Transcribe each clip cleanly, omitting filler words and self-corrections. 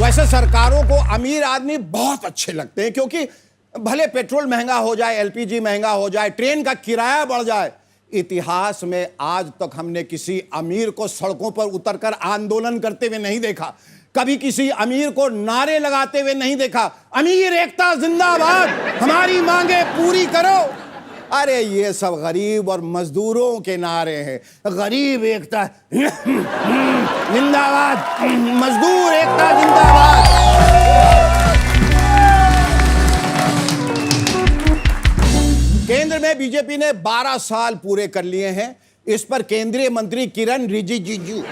वैसे सरकारों को अमीर आदमी बहुत अच्छे लगते हैं, क्योंकि भले पेट्रोल महंगा हो जाए, एलपीजी महंगा हो जाए, ट्रेन का किराया बढ़ जाए, इतिहास में आज तक हमने किसी अमीर को सड़कों पर उतरकर आंदोलन करते हुए नहीं देखा, कभी किसी अमीर को नारे लगाते हुए नहीं देखा, अमीर एकता जिंदाबाद, हमारी मांगे पूरी करो। अरे ये सब गरीब और मजदूरों के नारे हैं। गरीब एकता जिंदाबाद, मजदूर एकता जिंदाबाद। केंद्र में बीजेपी ने 12 साल पूरे कर लिए हैं। इस पर केंद्रीय मंत्री किरण रिजिजू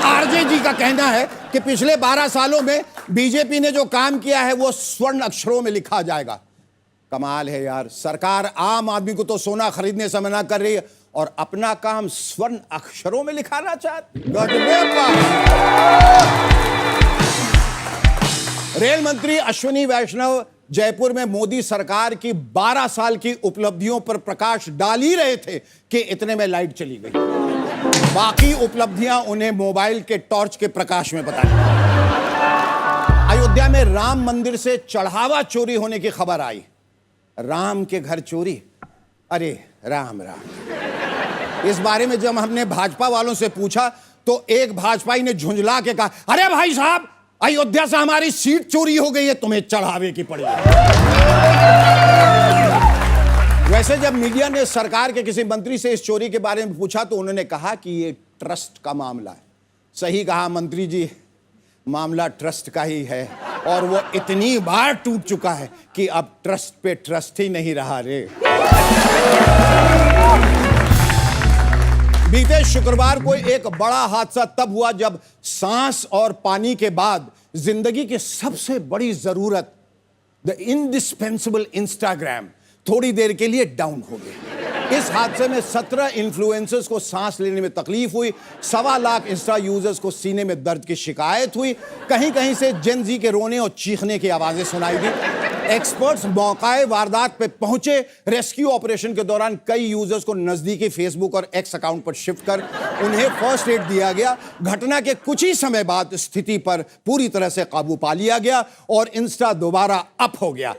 आरजे जी का कहना है कि पिछले 12 सालों में बीजेपी ने जो काम किया है वो स्वर्ण अक्षरों में लिखा जाएगा। कमाल है यार, सरकार आम आदमी को तो सोना खरीदने से मना कर रही है और अपना काम स्वर्ण अक्षरों में लिखाना चाहती। रेल मंत्री अश्विनी वैष्णव जयपुर में मोदी सरकार की 12 साल की उपलब्धियों पर प्रकाश डाल ही रहे थे कि इतने में लाइट चली गई। बाकी उपलब्धियां उन्हें मोबाइल के टॉर्च के प्रकाश में बताई। अयोध्या में राम मंदिर से चढ़ावा चोरी होने की खबर आई। राम के घर चोरी, अरे राम राम। इस बारे में जब हमने भाजपा वालों से पूछा तो एक भाजपाई ने झुंझला के कहा, अरे भाई साहब, अयोध्या से हमारी सीट चोरी हो गई है, तुम्हें चढ़ावे की पड़ेगी। वैसे जब मीडिया ने सरकार के किसी मंत्री से इस चोरी के बारे में पूछा तो उन्होंने कहा कि ये ट्रस्ट का मामला है। सही कहा मंत्री जी, मामला ट्रस्ट का ही है और वो इतनी बार टूट चुका है कि अब ट्रस्ट पे ट्रस्ट ही नहीं रहा रे। बीते शुक्रवार को एक बड़ा हादसा तब हुआ जब सांस और पानी के बाद जिंदगी की सबसे बड़ी जरूरत, द इंडिस्पेंसिबल इंस्टाग्राम, थोड़ी देर के लिए डाउन हो गया। इस हादसे में 17 इन्फ्लुएंसर्स को सांस लेने में तकलीफ हुई, 1.25 लाख इंस्टा यूजर्स को सीने में दर्द की शिकायत हुई, कहीं कहीं से जेन जी के रोने और चीखने की आवाजें सुनाई दी। एक्सपर्ट्स मौकाए वारदात पे पहुंचे। रेस्क्यू ऑपरेशन के दौरान कई यूजर्स को नजदीकी फेसबुक और एक्स अकाउंट पर शिफ्ट कर उन्हें फर्स्ट एड दिया गया। घटना के कुछ ही समय बाद स्थिति पर पूरी तरह से काबू पा लिया गया और इंस्टा दोबारा अप हो गया।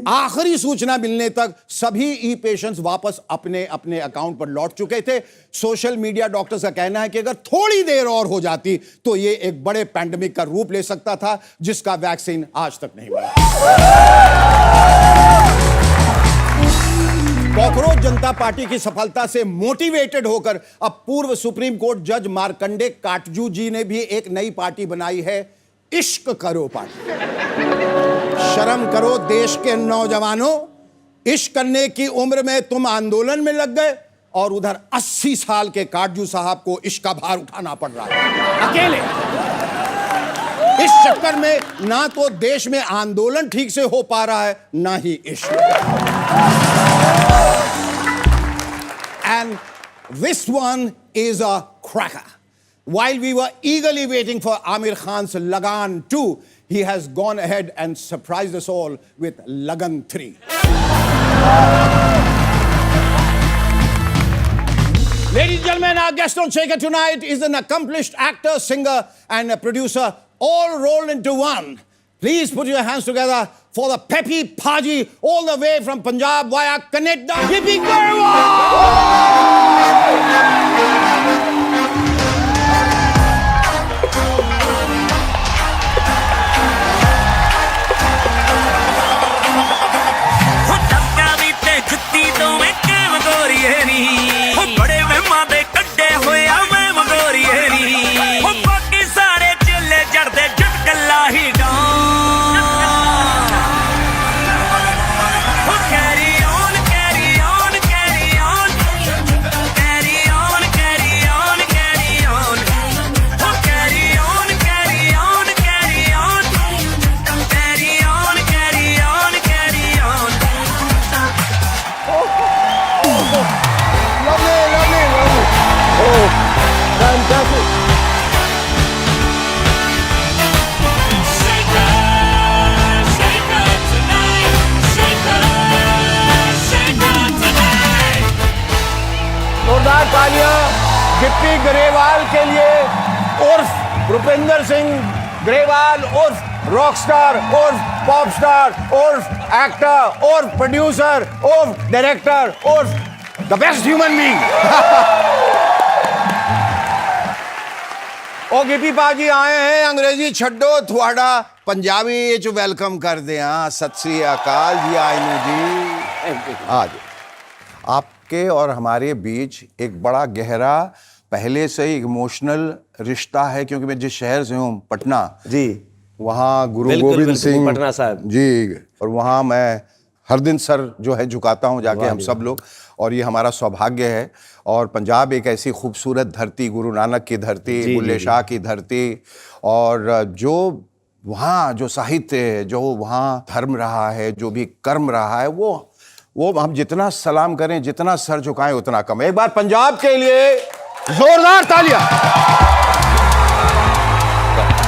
आखिरी सूचना मिलने तक सभी ई पेशेंट्स वापस अपने अपने अकाउंट पर लौट चुके थे। सोशल मीडिया डॉक्टर्स का कहना है कि अगर थोड़ी देर और हो जाती तो ये एक बड़े पैंडेमिक का रूप ले सकता था, जिसका वैक्सीन आज तक नहीं बना। कॉकरोच जनता पार्टी की सफलता से मोटिवेटेड होकर अब पूर्व सुप्रीम कोर्ट जज मार्कंडे काटजू जी ने भी एक नई पार्टी बनाई है, इश्क करो पार्टी। शर्म करो देश के नौजवानों, इश्क करने की उम्र में तुम आंदोलन में लग गए और उधर 80 साल के काटजू साहब को इश्क का भार उठाना पड़ रहा है अकेले। इस चक्कर में ना तो देश में आंदोलन ठीक से हो पा रहा है, ना ही इश्क। And this one is a cracker. While we were eagerly waiting for Amir Khan's Lagan 2, he has gone ahead and surprised us all with Lagan 3. Ladies and gentlemen, our guest on Shaker tonight is an accomplished actor, singer, and a producer, all rolled into one. Please put your hands together for the peppy Paji, all the way from Punjab via Canada, Yippee जोरदार तालियां गिप्पी ग्रेवाल के लिए, उर्फ भूपेंद्र सिंह ग्रेवाल, उर्फ Rockstar, उर्फ pop star, उर्फ actor, उर्फ producer, उर्फ डायरेक्टर, उर्फ द बेस्ट ह्यूमन बीइंग। ओ गिप्पी पाजी आए हैं, अंग्रेजी छड्डो थोड़ा पंजाबी च वेलकम कर दे। सत श्री अकाल जी, आयनू जी। आज आपके और हमारे बीच एक बड़ा गहरा, पहले से ही इमोशनल रिश्ता है, क्योंकि मैं जिस शहर से हूँ, पटना जी, वहाँ गुरु गोविंद सिंह पटना साहब जी, और वहाँ मैं हर दिन सर जो है झुकाता हूँ जाके, हम सब लोग, और ये हमारा सौभाग्य है। और पंजाब एक ऐसी खूबसूरत धरती, गुरु नानक की धरती, बुल्ले शाह की धरती, और जो वहाँ जो साहित्य है, जो वहाँ धर्म रहा है, जो भी कर्म रहा है, वो हम जितना सलाम करें, जितना सर झुकाएं, उतना कम है। एक बार पंजाब के लिए जोरदार तालियां।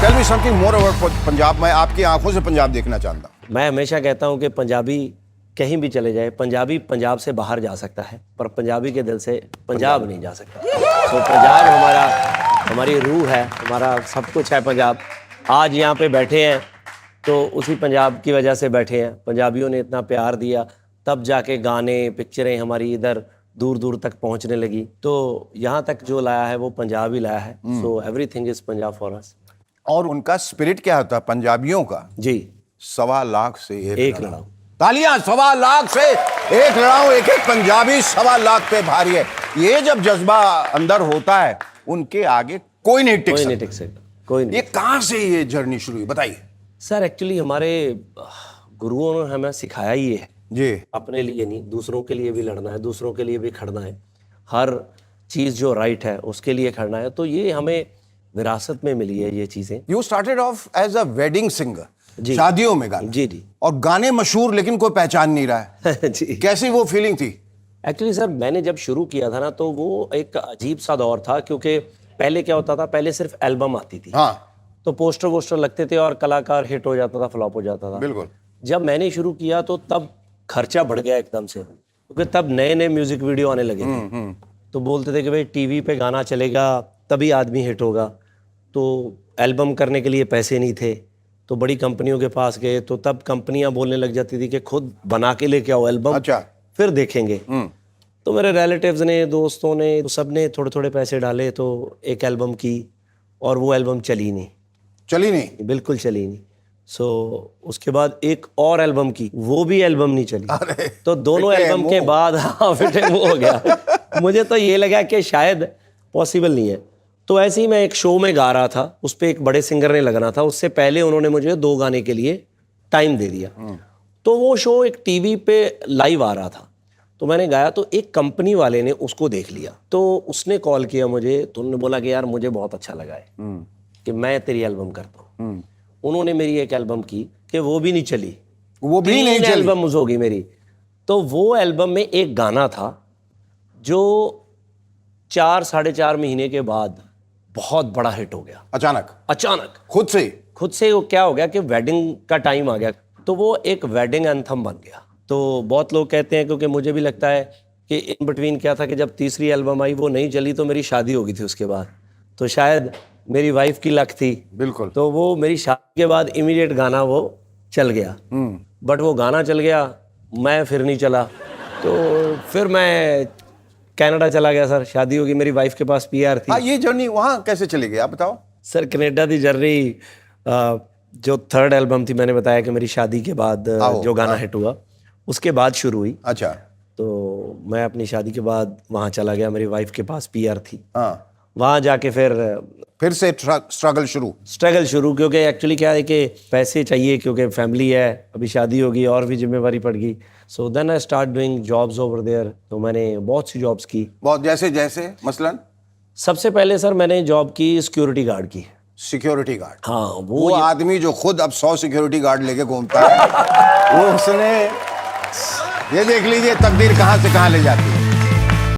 Tell me something more about Punjab. मैं आपकी आंखों से पंजाब देखना चाहता हूं। मैं हमेशा कहता हूं कि पंजाबी कहीं भी चले जाए, पंजाबी पंजाब से बाहर जा सकता है, पर पंजाबी के दिल से पंजाब नहीं जा सकता। तो पंजाब हमारी रूह है, हमारा सब कुछ है पंजाब। आज यहाँ पे बैठे हैं तो उसी पंजाब की वजह से बैठे हैं। पंजाबियों ने इतना प्यार दिया, तब जाके गाने, पिक्चरें हमारी इधर दूर दूर तक पहुँचने लगी। तो यहाँ तक जो लाया है वो पंजाब ही लाया है। So everything is Punjab for us. और उनका स्पिरिट क्या होता है पंजाबियों का? जी, 1.25 लाख से एक लड़ाऊं। तालियां, 1.25 लाख से एक लड़ाऊं। एक एक पंजाबी 1.25 लाख पे भारी है। ये जब जज्बा अंदर होता है, उनके आगे कोई नहीं टिक सकता। कोई नहीं। ये कहाँ से ये जर्नी शुरू हुई, बताइए सर। एक्चुअली हमारे गुरुओं ने हमें सिखाया ही है जी, अपने लिए नहीं, दूसरों के लिए भी लड़ना है, दूसरों के लिए भी खड़ना है, हर चीज़ जो राइट है उसके लिए खड़ना है। तो ये हमें विरासत में मिली है ये चीज़ें। You started off as a wedding singer, जी, शादियों में गाना। जी जी। और गाने मशहूर, लेकिन कोई पहचान नहीं रहा है। जी। कैसी वो फीलिंग थी? एक्चुअली सर, मैंने जब शुरू किया था ना, तो वो एक अजीब सा दौर था, क्योंकि पहले क्या होता था, पहले सिर्फ एल्बम आती थी। हाँ, तो पोस्टर वोस्टर लगते थे और कलाकार हिट हो जाता था, फ्लॉप हो जाता था। बिल्कुल। जब मैंने शुरू किया तो तब खर्चा बढ़ गया एकदम से, क्योंकि तब नए नए म्यूजिक वीडियो आने लगे थे। तो बोलते थे कि भाई टीवी पे गाना चलेगा तभी आदमी हिट होगा। तो एल्बम करने के लिए पैसे नहीं थे, तो बड़ी कंपनियों के पास गए, तो तब कंपनियां बोलने लग जाती थी कि खुद बना के लेके आओ एल्बम, अच्छा, फिर देखेंगे। तो मेरे रिलेटिव्स ने, दोस्तों ने, तो सब ने थोड़े थोड़े पैसे डाले, तो एक एल्बम की, और वो एल्बम चली नहीं, बिल्कुल चली नहीं। सो उसके बाद एक और एल्बम की, वो भी एल्बम नहीं चली। तो दोनों एल्बम के बाद फिटे मुंह हो गया। मुझे तो ये लगा कि शायद पॉसिबल नहीं है। तो ऐसे ही मैं एक शो में गा रहा था, उस पर एक बड़े सिंगर ने लगना था। उससे पहले उन्होंने मुझे 2 गाने के लिए टाइम दे दिया। तो वो शो एक टीवी पे लाइव आ रहा था, तो मैंने गाया, तो एक कंपनी वाले ने उसको देख लिया, तो उसने कॉल किया मुझे। तो उन्होंने बोला कि यार मुझे बहुत अच्छा लगा है कि मैं तेरी एल्बम करता हूँ। उन्होंने मेरी एक एल्बम की कि वो भी नहीं चली, वो भी नहीं चली। एल्बम होगी मेरी। तो वो एल्बम में एक गाना था जो 4-4.5 महीने के बाद बहुत बड़ा हिट हो गया। अचानक खुद से वो क्या हो गया कि वेडिंग का टाइम आ गया, तो वो एक वेडिंग एंथम बन गया। तो बहुत लोग कहते हैं, क्योंकि मुझे भी लगता है कि इन बिटवीन क्या था कि जब तीसरी एल्बम आई वो नहीं चली, तो मेरी शादी हो गई थी उसके बाद। तो शायद मेरी वाइफ की लक थी, बिल्कुल। तो वो मेरी शादी के बाद इमीडिएट गाना वो चल गया। बट वो गाना चल गया, मैं फिर नहीं चला। तो फिर मैं कनाडा चला गया सर, शादी होगी, मेरी वाइफ के पास PR थी। ये जर्नी वहाँ कैसे चली गई, आप बताओ सर। कनाडा की जर्नी, जो 3rd एल्बम थी, मैंने बताया कि मेरी शादी के बाद जो गाना हिट हुआ, उसके बाद शुरू हुई। अच्छा। तो मैं अपनी शादी के बाद वहाँ चला गया, मेरी वाइफ के पास PR थी। हाँ। वहाँ जाके फिर से स्ट्रगल शुरू, क्योंकि एक्चुअली क्या है कि पैसे चाहिए, क्योंकि फैमिली है, अभी शादी होगी और भी जिम्मेवारी पड़ गई। So then I start doing jobs over there. तो मैंने बहुत सी जॉब्स की। बहुत जैसे मसलन? सबसे पहले सर मैंने जॉब की सिक्योरिटी गार्ड की। Security guard? हाँ। वो आदमी जो खुद अब 100 सिक्योरिटी गार्ड लेके घूमता है, वो उसने, ये देख लीजिए तकदीर कहाँ से कहाँ ले जाती है।